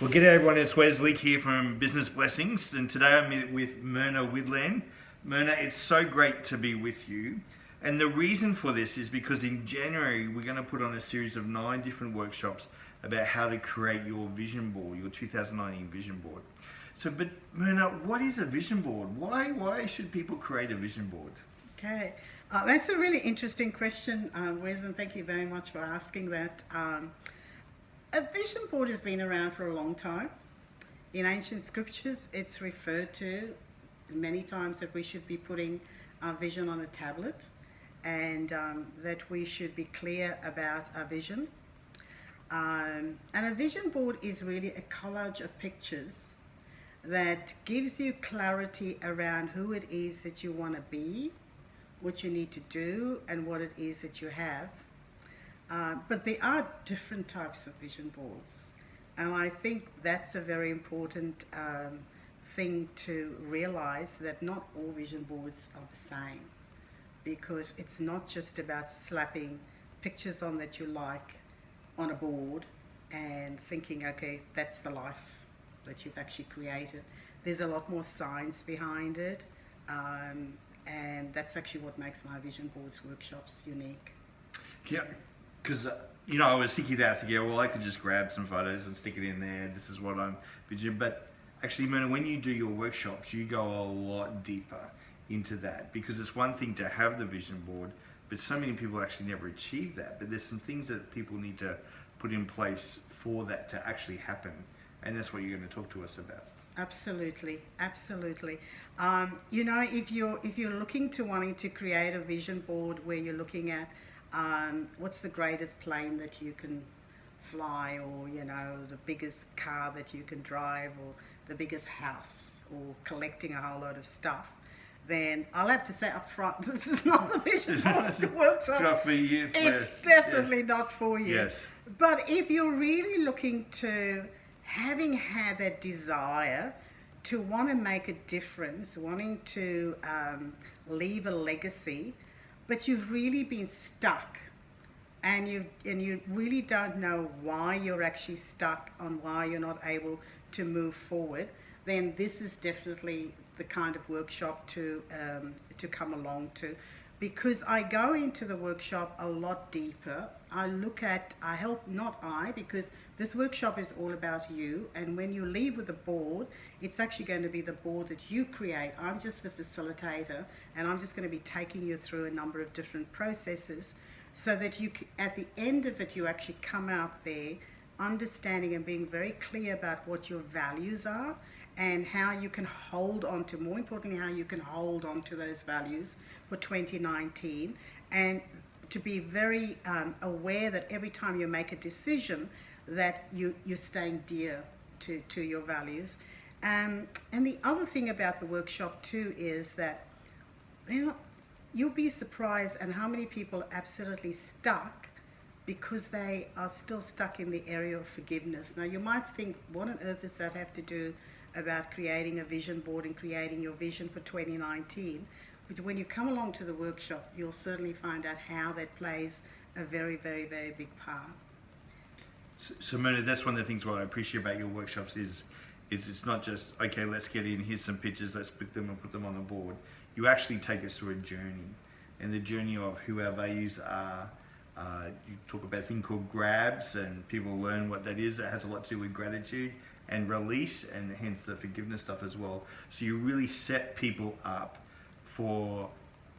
Well, g'day everyone, it's Wesley here from Business Blessings, and today I'm with Myrna Widlend. Myrna, it's so great to be with you. And the reason for this is because in January we're going to put on a series of 9 different workshops about how to create your vision board, your 2019 vision board. But Myrna, what is a vision board? Why should people create a vision board? Okay, that's a really interesting question, Wes, and thank you very much for asking that. A vision board has been around for a long time. In ancient scriptures, it's referred to many times that we should be putting our vision on a tablet and that we should be clear about our vision. And a vision board is really a collage of pictures that gives you clarity around who it is that you want to be, what you need to do, and what it is that you have. But there are different types of vision boards, and I think that's a very important thing to realize, that not all vision boards are the same, because it's not just about slapping pictures on that you like on a board and thinking, okay, that's the life that you've actually created. There's a lot more science behind it, and that's actually what makes my vision boards workshops unique. Yeah. Because, I was thinking that, well, I could just grab some photos and stick it in there. This is what I'm visioning. But actually, Myrna, when you do your workshops, you go a lot deeper into that, because it's one thing to have the vision board, but so many people actually never achieve that. But there's some things that people need to put in place for that to actually happen. And that's what you're going to talk to us about. Absolutely, absolutely. If you're looking to wanting to create a vision board where you're looking at what's the greatest plane that you can fly, or the biggest car that you can drive, or the biggest house, or collecting a whole lot of stuff, then I'll have to say up front, this is not the vision board that works on. Not for you. It's definitely not for you. Yes. But if you're really looking to, having had that desire to want to make a difference, wanting to leave a legacy, but you've really been stuck, and you really don't know why you're actually stuck, on why you're not able to move forward, then this is definitely the kind of workshop to come along to, because I go into the workshop a lot deeper. Because this workshop is all about you, and when you leave with a board, it's actually going to be the board that you create. I'm just the facilitator, and I'm just going to be taking you through a number of different processes, so that at the end of it, you actually come out there understanding and being very clear about what your values are, and how you can hold on to, more importantly, how you can hold on to those values for 2019, and to be very aware that every time you make a decision, that you're staying dear to your values. And the other thing about the workshop too is that you'll be surprised at how many people are absolutely stuck because they are still stuck in the area of forgiveness. Now you might think, what on earth does that have to do about creating a vision board and creating your vision for 2019? But when you come along to the workshop, you'll certainly find out how that plays a very, very, very big part. So Myrna, that's one of the things what I appreciate about your workshops is it's not just, okay, let's get in, here's some pictures, let's pick them and put them on the board. You actually take us through a journey, and the journey of who our values are. You talk about a thing called grabs, and people learn what that is. It has a lot to do with gratitude and release, and hence the forgiveness stuff as well. So you really set people up for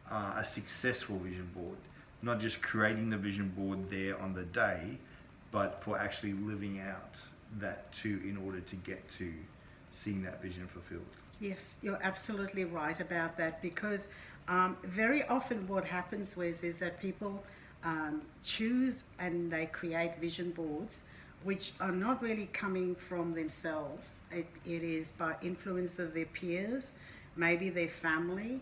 a successful vision board, not just creating the vision board there on the day, but for actually living out that too, in order to get to seeing that vision fulfilled. Yes, you're absolutely right about that, because very often what happens, Wes, is that people choose and they create vision boards which are not really coming from themselves. It is by influence of their peers, maybe their family.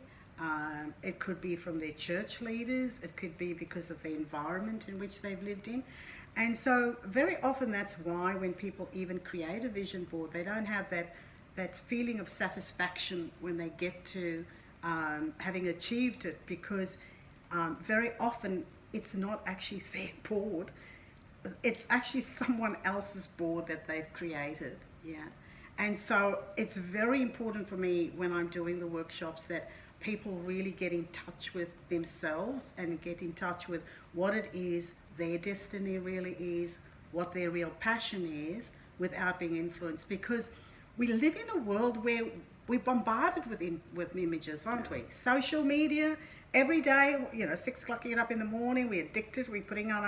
It could be from their church leaders. It could be because of the environment in which they've lived in. And so very often that's why when people even create a vision board, they don't have that feeling of satisfaction when they get to having achieved it, because very often it's not actually their board. it's actually someone else's board that they've created. Yeah. And so it's very important for me when I'm doing the workshops that people really get in touch with themselves and get in touch with what it is their destiny really is, what their real passion is, without being influenced. Because we live in a world where we're bombarded with images, aren't we? Social media, every day, 6 o'clock, you get up in the morning, we're addicted, we're putting on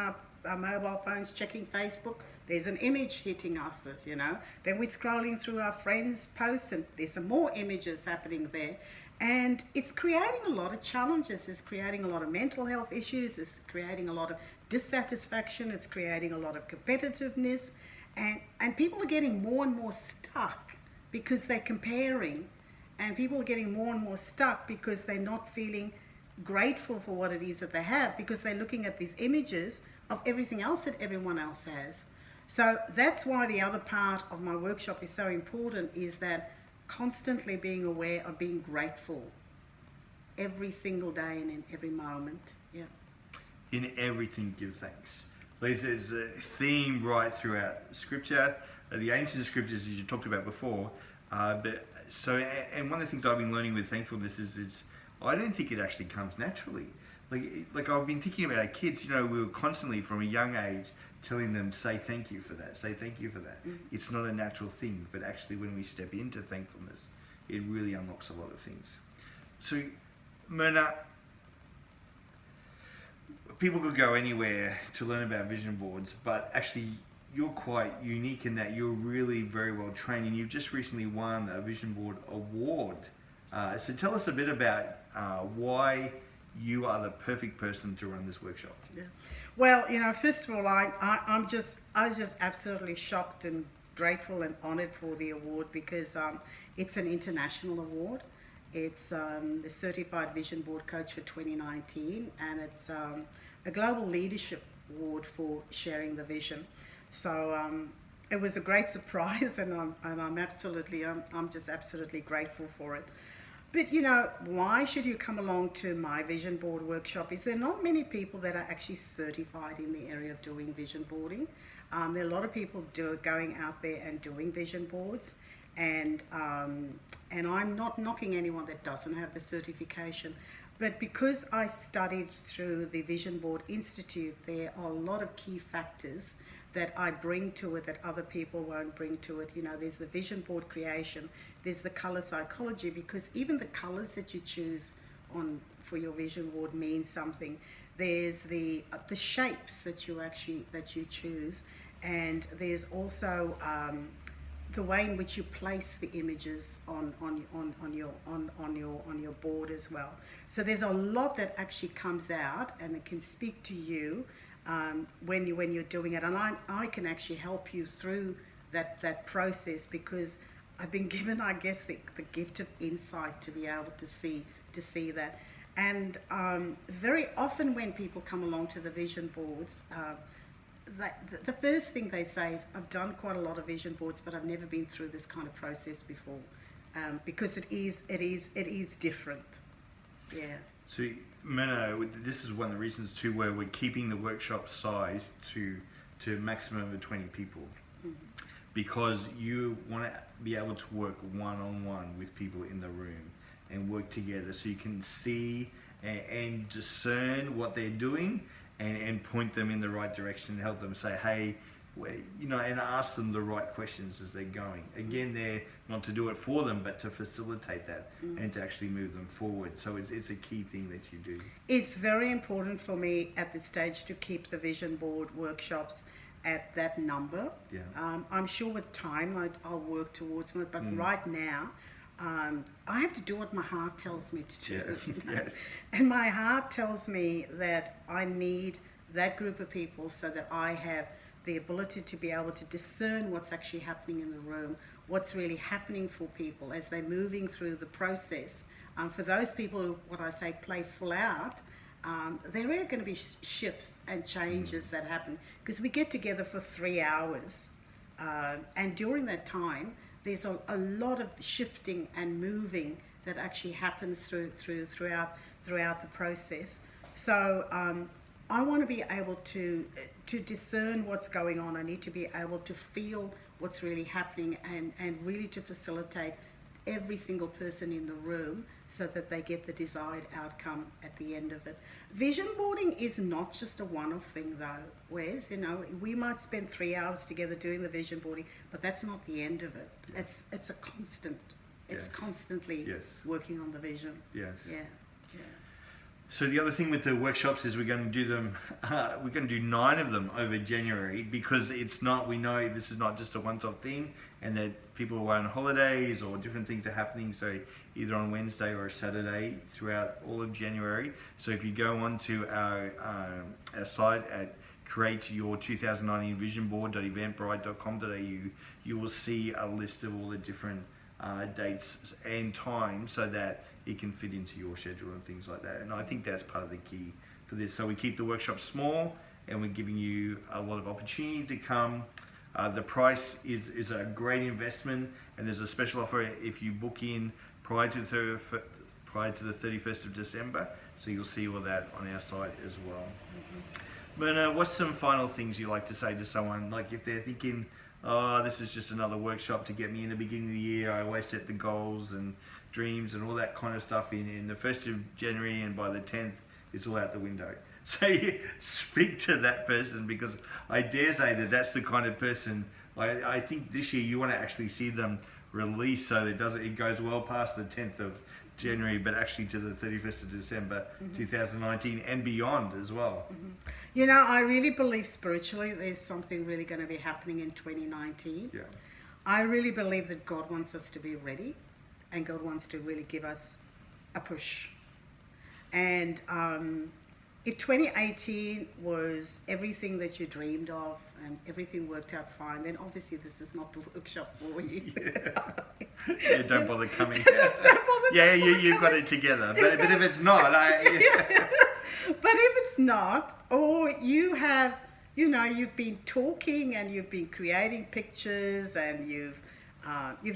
our mobile phones, checking Facebook, there's an image hitting us, Then we're scrolling through our friends' posts and there's some more images happening there. And it's creating a lot of challenges, it's creating a lot of mental health issues, it's creating a lot of dissatisfaction, it's creating a lot of competitiveness, and people are getting more and more stuck because they're comparing, and people are getting more and more stuck because they're not feeling grateful for what it is that they have, because they're looking at these images of everything else that everyone else has. So that's why the other part of my workshop is so important, is that constantly being aware of being grateful every single day and in every moment. Yeah. In everything, give thanks. There's a theme right throughout Scripture, the ancient Scriptures, as you talked about before. And one of the things I've been learning with thankfulness is I don't think it actually comes naturally. Like I've been thinking about our kids. We were constantly from a young age telling them, say thank you for that, say thank you for that. Mm. It's not a natural thing, but actually when we step into thankfulness, it really unlocks a lot of things. So, Myrna, people could go anywhere to learn about vision boards, but actually you're quite unique in that you're really very well trained, and you've just recently won a vision board award. So tell us a bit about why you are the perfect person to run this workshop. Yeah. Well, first of all, I was just absolutely shocked and grateful and honoured for the award, because it's an international award. It's the Certified Vision Board Coach for 2019, and it's a global leadership award for sharing the vision. So it was a great surprise, and I'm just absolutely grateful for it. But why should you come along to my vision board workshop? Is there not many people that are actually certified in the area of doing vision boarding. There are a lot of people going out there and doing vision boards, and I'm not knocking anyone that doesn't have the certification. But because I studied through the Vision Board Institute, there are a lot of key factors that I bring to it that other people won't bring to it. There's the vision board creation, there's the color psychology, because even the colors that you choose for your vision board means something. There's the shapes that you choose, and there's also the way in which you place the images on your board as well. So there's a lot that actually comes out, and it can speak to you when you're doing it, and I can actually help you through that process, because I've been given, I guess, the gift of insight to be able to see that. And very often when people come along to the vision boards, the first thing they say is, I've done quite a lot of vision boards, but I've never been through this kind of process before, because it is different. Yeah. So, Myrna, this is one of the reasons too where we're keeping the workshop size to a maximum of 20 people, because you want to be able to work one-on-one with people in the room and work together, so you can see and discern what they're doing and point them in the right direction and help them say, hey, and ask them the right questions as they're going. Again, they're not to do it for them, but to facilitate that and to actually move them forward. So it's a key thing that you do. It's very important for me at this stage to keep the vision board workshops at that number. Yeah. I'm sure with time I'll work towards it, but right now I have to do what my heart tells me to do. Yeah. Yes. And my heart tells me that I need that group of people so that I have the ability to be able to discern what's actually happening in the room, what's really happening for people as they're moving through the process. For those people who, what I say, play full out, there are going to be shifts and changes that happen, because we get together for 3 hours, and during that time there's a lot of shifting and moving that actually happens throughout the process. So I want to be able to discern what's going on. I need to be able to feel what's really happening, and really to facilitate every single person in the room so that they get the desired outcome at the end of it. Vision boarding is not just a one-off thing though, Wes. You know, we might spend 3 hours together doing the vision boarding, but that's not the end of it. It's a constant. It's constantly working on the vision. Yes. Yeah. So the other thing with the workshops is we're going to do them. We're going to do 9 of them over January, because it's not. We know this is not just a once-off thing, and that people are on holidays or different things are happening. So either on Wednesday or a Saturday throughout all of January. So if you go onto our site at createyour2019visionboard.eventbrite.com.au, you will see a list of all the different dates and times, so that it can fit into your schedule and things like that. And I think that's part of the key for this. So we keep the workshop small, and we're giving you a lot of opportunity to come. The price is a great investment, and there's a special offer if you book in prior to the 31st of December. So you'll see all that on our site as well. Myrna, what's some final things you like to say to someone? Like if they're thinking, oh, this is just another workshop to get me in the beginning of the year. I always set the goals and dreams and all that kind of stuff in the 1st of January, and by the 10th, it's all out the window. So you speak to that person, because I dare say that that's the kind of person, I think this year you want to actually see them release so that it goes well past the 10th of January, but actually to the 31st of December 2019 and beyond as well. You know, I really believe spiritually there's something really going to be happening in 2019. Yeah. I really believe that God wants us to be ready, and God wants to really give us a push. And if 2018 was everything that you dreamed of and everything worked out fine, then obviously this is not the workship for you. Yeah, don't bother coming. Don't bother You've got it together. But if it's not, But if it's not, or you have, you know, you've been talking and you've been creating pictures, and you've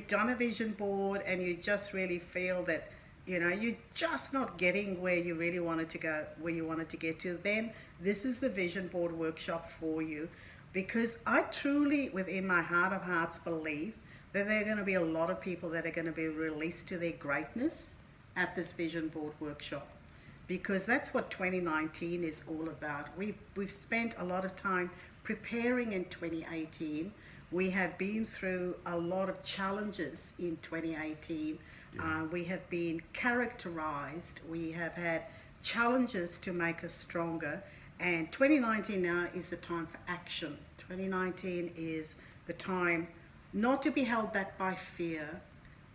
done a vision board, and you just really feel that, you know, you're just not getting where you really wanted to go, where you wanted to get to, then this is the vision board workshop for you. Because I truly, within my heart of hearts, believe that there are going to be a lot of people that are going to be released to their greatness at this vision board workshop. Because that's what 2019 is all about. We've spent a lot of time preparing in 2018. We have been through a lot of challenges in 2018. We have been characterized. We have had challenges to make us stronger. And 2019 now is the time for action. 2019 is the time not to be held back by fear,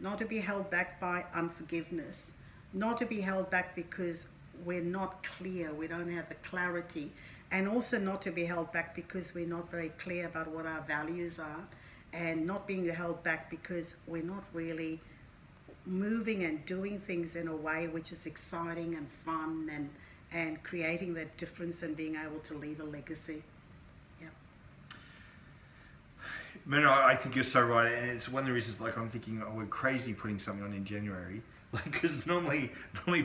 not to be held back by unforgiveness, not to be held back because we're not clear, we don't have the clarity, and also not to be held back because we're not very clear about what our values are, and not being held back because we're not really moving and doing things in a way which is exciting and fun, and creating that difference and being able to leave a legacy. Yeah. Myrna, I think you're so right, and it's one of the reasons, like, I'm thinking, oh, we're crazy putting something on in January, like, because normally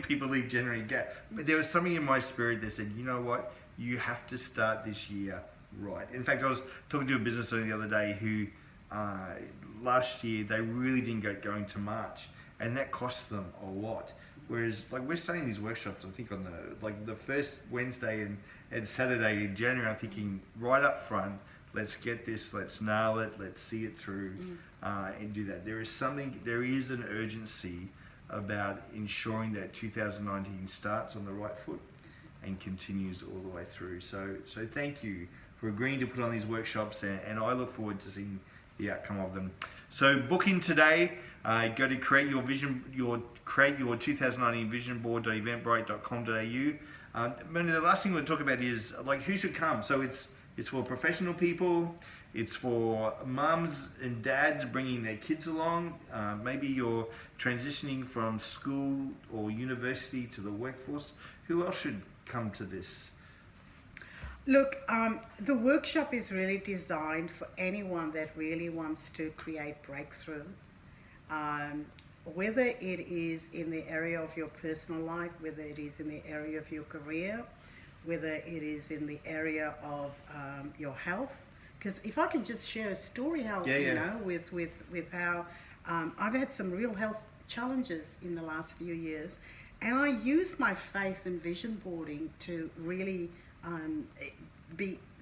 people leave January gap. But there was something in my spirit that said, you know what, you have to start this year right. In fact, I was talking to a business owner the other day who last year they really didn't get going to March, and that cost them a lot. Whereas, like, we're starting these workshops, I think on the first Wednesday and Saturday in January, I'm thinking right up front, let's get this, let's nail it, let's see it through, and do that. There is an urgency about ensuring that 2019 starts on the right foot and continues all the way through. So thank you for agreeing to put on these workshops, and I look forward to seeing the outcome of them. So book in today. Go to create your 2019 vision board.eventbrite.com.au. Myrna, the last thing we'll talk about is, like, who should come. So it's for professional people, it's for mums and dads bringing their kids along. Maybe you're transitioning from school or university to the workforce. Who else should come to this? Look, the workshop is really designed for anyone that really wants to create breakthrough. Whether it is in the area of your personal life, whether it is in the area of your career, whether it is in the area of your health. Because if I can just share a story, how you know, with how I've had some real health challenges in the last few years, and I used my faith and vision boarding to really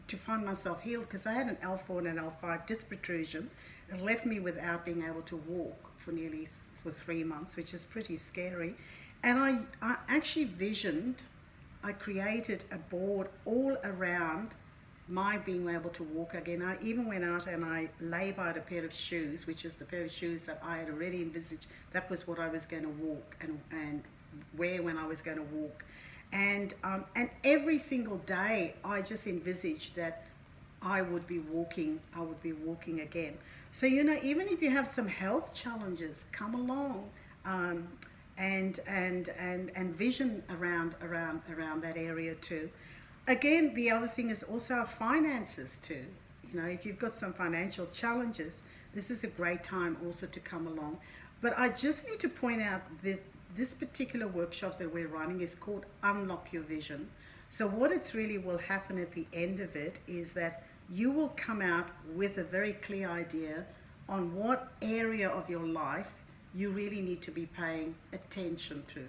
to find myself healed, because I had an L4 and an L5 disc protrusion. It left me without being able to walk for nearly 3 months, which is pretty scary. And I actually visioned, I created a board all around my being able to walk again. I even went out and I lay-byed a pair of shoes, which is the pair of shoes that I had already envisaged. That was what I was going to walk and wear when I was going to walk. And every single day I just envisaged that I would be walking again. So, you know, even if you have some health challenges, come along and vision around that area too. Again, the other thing is also our finances too. You know, if you've got some financial challenges, this is a great time also to come along. But I just need to point out that this particular workshop that we're running is called Unlock Your Vision. So what it's really will happen at the end of it is that you will come out with a very clear idea on what area of your life you really need to be paying attention to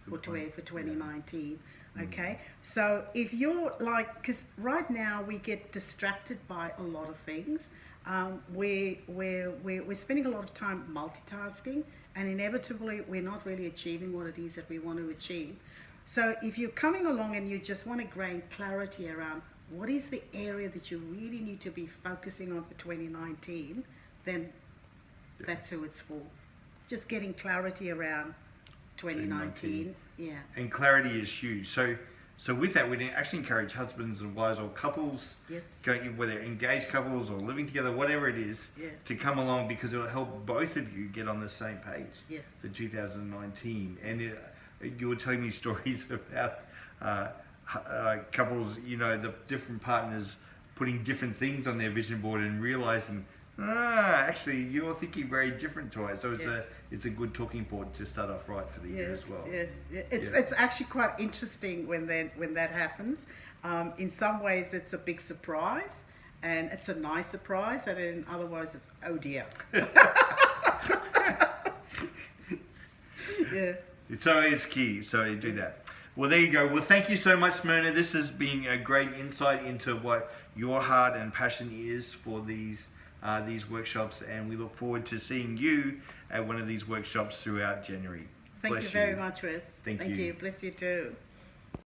for 2019. Okay, so if you're like, because right now we get distracted by a lot of things. We're spending a lot of time multitasking, and inevitably we're not really achieving what it is that we want to achieve. So if you're coming along and you just want to gain clarity around what is the area that you really need to be focusing on for 2019, then that's who it's for. Just getting clarity around 2019. Yeah. And clarity is huge. So with that, we'd actually encourage husbands and wives or couples, whether engaged couples or living together, whatever it is, to come along, because it'll help both of you get on the same page for 2019. And you were telling me stories about couples, you know, the different partners putting different things on their vision board and realizing, actually you're thinking very different to it. So it's a good talking point to start off right for the year as well. It's actually quite interesting when that happens. In some ways it's a big surprise, and it's a nice surprise, and in otherwise it's oh dear. So it's key. So you do that. Well, there you go. Well, thank you so much, Myrna. This has been a great insight into what your heart and passion is for these workshops, and we look forward to seeing you at one of these workshops throughout January. Thank you very much, Wes. Thank you. Bless you too.